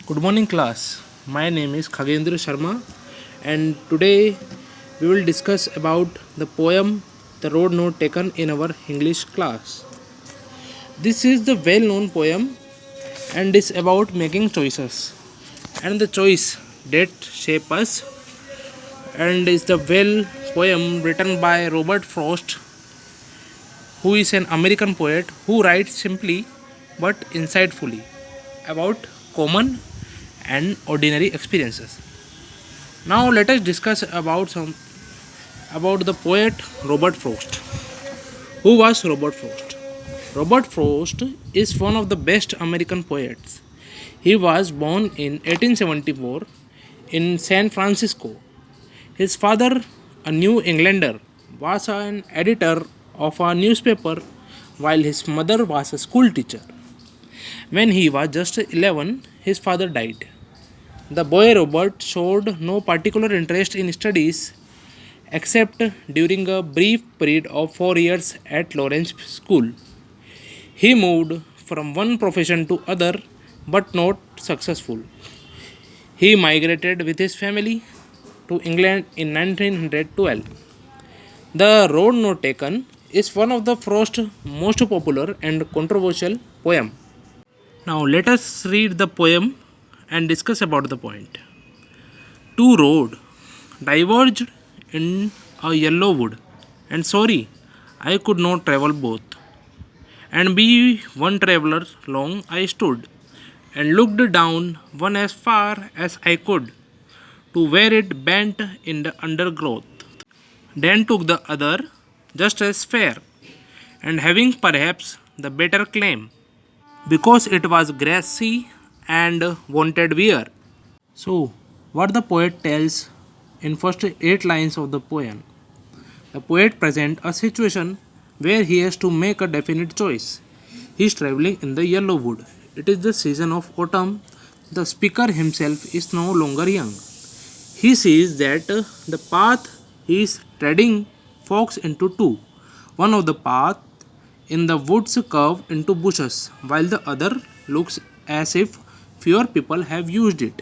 Good morning, class. My name is Khagendra Sharma, and today we will discuss about the poem The Road Not Taken in our English class. This is the well known poem and is about making choices and the choice that shape us, and is the well poem written by Robert Frost, who is an American poet who writes simply but insightfully about common and ordinary experiences. Now let us discuss about the poet Robert Frost. Who was Robert Frost? Robert Frost is one of the best American poets. He was born in 1874 in San Francisco. His father, a New Englander, was an editor of a newspaper while his mother was a school teacher. When he was just 11, his father died. The boy Robert showed no particular interest in studies except during a brief period of 4 years at Lawrence School. He moved from one profession to other but not successful. He migrated with his family to England in 1912. The Road Not Taken is one of the Frost's most popular and controversial poems. Now let us read the poem and discuss about the point. Two roads diverged in a yellow wood, and sorry, I could not travel both. And be one traveller long I stood, and looked down one as far as I could, to where it bent in the undergrowth. Then took the other, just as fair, and having perhaps the better claim, because it was grassy and wanted wear. So, what the poet tells in first 8 lines of the poem. The poet presents a situation where he has to make a definite choice. He is traveling in the yellow wood. It is the season of autumn. The speaker himself is no longer young. He sees that the path he is treading forks into two. One of the path in the woods curve into bushes, while the other looks as if fewer people have used it.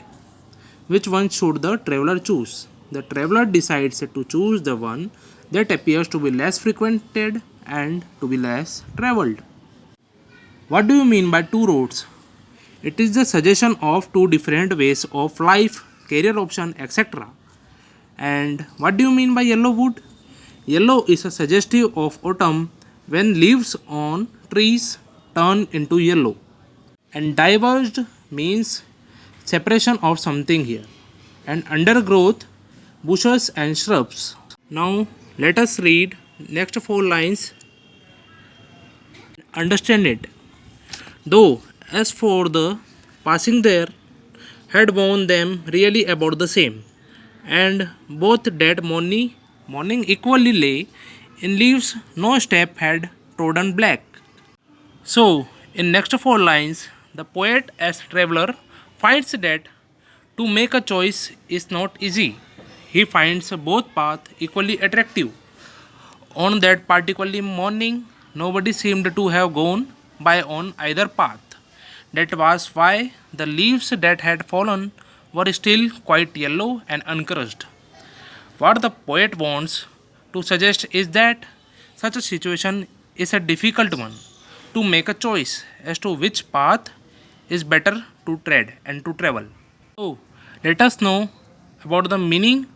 Which one should the traveler choose? The traveler decides to choose the one that appears to be less frequented and to be less traveled. What do you mean by two roads? It is the suggestion of two different ways of life, career option, etc. And what do you mean by yellow wood? Yellow is a suggestive of autumn when leaves on trees turn into yellow. And diverged means separation of something here. And undergrowth, bushes and shrubs. Now let us read next 4 lines. Understand it. Though as for the passing there, had worn them really about the same, and both that morning equally lay in leaves no step had trodden black. So, in next 4 lines, the poet as traveler finds that to make a choice is not easy. He finds both paths equally attractive. On that particular morning, nobody seemed to have gone by on either path. That was why the leaves that had fallen were still quite yellow and uncrushed. What the poet wants to suggest is that such a situation is a difficult one to make a choice as to which path is better to tread and to travel. So, let us know about the meaning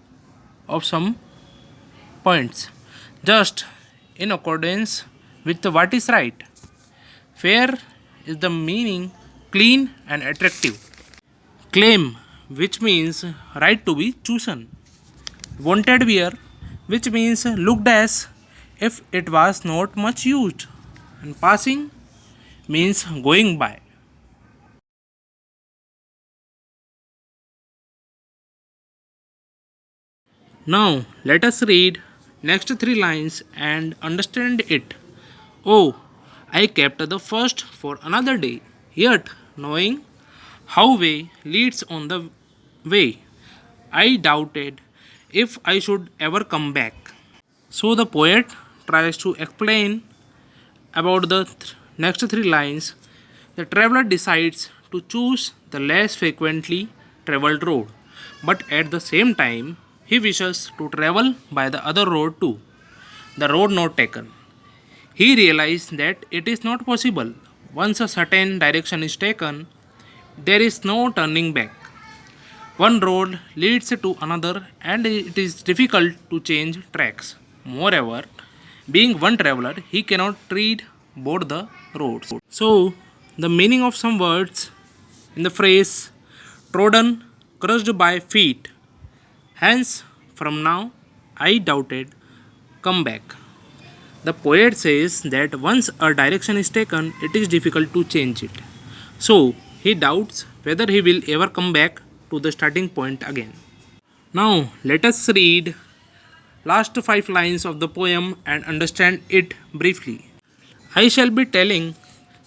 of some points, just in accordance with what is right. Fair is the meaning clean and attractive. Claim, which means right to be chosen. Wanted wear, which means looked as if it was not much used. And passing means going by. Now let us read next 3 lines and understand it. Oh, I kept the first for another day, yet knowing how way leads on the way, I doubted if I should ever come back. So the poet tries to explain about the next 3 lines. The traveler decides to choose the less frequently traveled road, but at the same time, he wishes to travel by the other road too, the road not taken. He realized that it is not possible. Once a certain direction is taken, there is no turning back. One road leads to another, and it is difficult to change tracks. Moreover, being one traveler, he cannot tread both the roads. So, the meaning of some words in the phrase trodden, crushed by feet. Hence, from now, I doubted, come back. The poet says that once a direction is taken, it is difficult to change it. So, he doubts whether he will ever come back to the starting point again. Now, let us read last 5 lines of the poem and understand it briefly. I shall be telling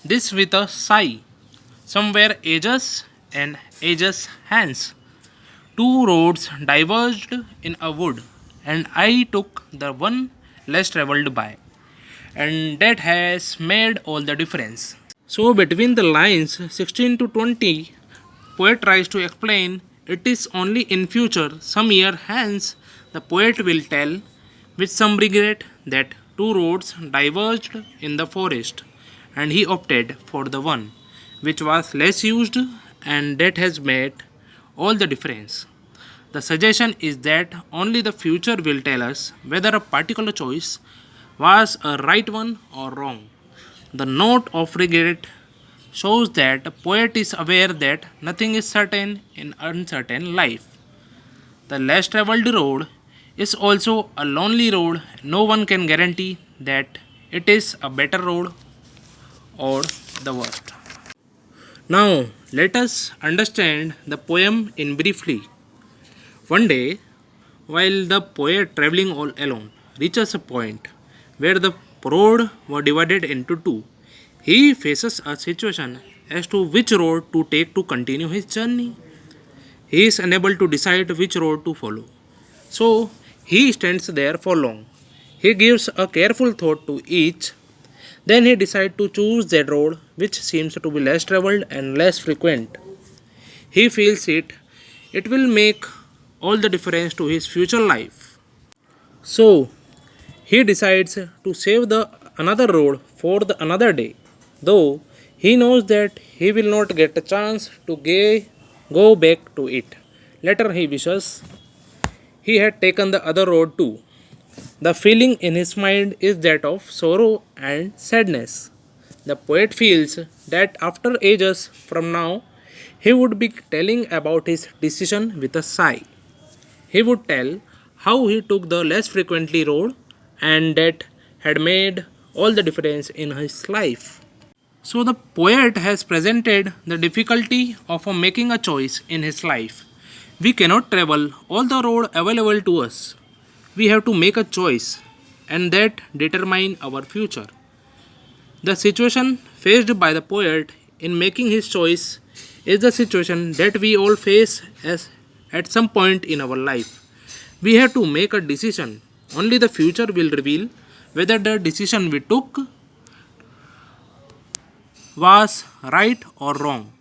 this with a sigh. Somewhere edges and edges hence. Two roads diverged in a wood, and I took the one less traveled by. And that has made all the difference. So, between the lines 16 to 20, poet tries to explain it is only in future, some year hence, the poet will tell with some regret that two roads diverged in the forest, and he opted for the one which was less used, and that has made all the difference. The suggestion is that only the future will tell us whether a particular choice was a right one or wrong. The note of regret shows that the poet is aware that nothing is certain in uncertain life. The less traveled road is also a lonely road. No one can guarantee that it is a better road or the worst. Now, let us understand the poem in briefly. One day, while the poet traveling all alone reaches a point where the road were divided into two, he faces a situation as to which road to take to continue his journey. He is unable to decide which road to follow. So he stands there for long. He gives a careful thought to each. Then he decides to choose that road which seems to be less traveled and less frequent. He feels it will make all the difference to his future life. So he decides to save the another road for the another day, though he knows that he will not get a chance to go back to it. Later he wishes he had taken the other road too. The feeling in his mind is that of sorrow and sadness. The poet feels that after ages from now, he would be telling about his decision with a sigh. He would tell how he took the less frequently road and that had made all the difference in his life. So the poet has presented the difficulty of making a choice in his life. We cannot travel all the road available to us. We have to make a choice and that determine our future. The situation faced by the poet in making his choice is the situation that we all face as at some point in our life. We have to make a decision. Only the future will reveal whether the decision we took was right or wrong.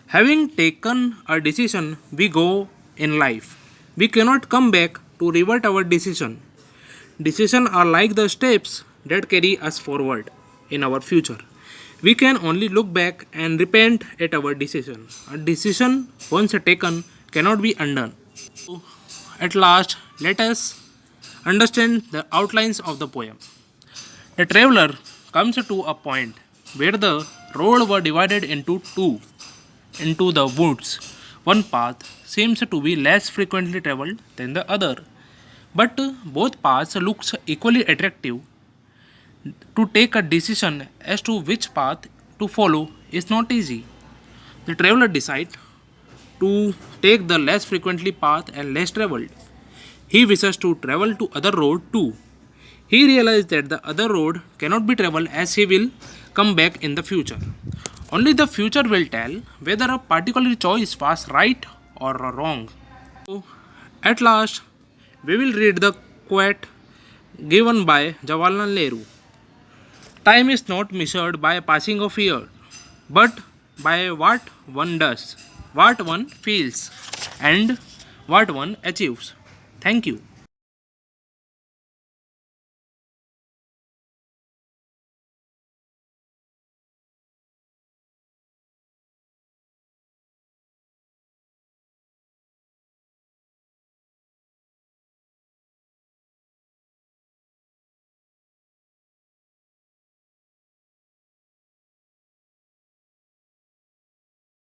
Having taken a decision, we go in life. We cannot come back to revert our decision. Decisions are like the steps that carry us forward in our future. We can only look back and repent at our decision. A decision once taken cannot be undone. So, at last, let us understand the outlines of the poem. The traveler comes to a point where the road were divided into two into the woods. One path seems to be less frequently traveled than the other, but both paths looks equally attractive. To take a decision as to which path to follow is not easy. The traveler decides to take the less frequently path and less traveled. He wishes to travel to other road too. He realized that the other road cannot be traveled as he will come back in the future. Only the future will tell whether a particular choice was right or wrong. So, at last, we will read the quote given by Jawaharlal Nehru. Time is not measured by passing of year, but by what one does, what one feels, and what one achieves. Thank you.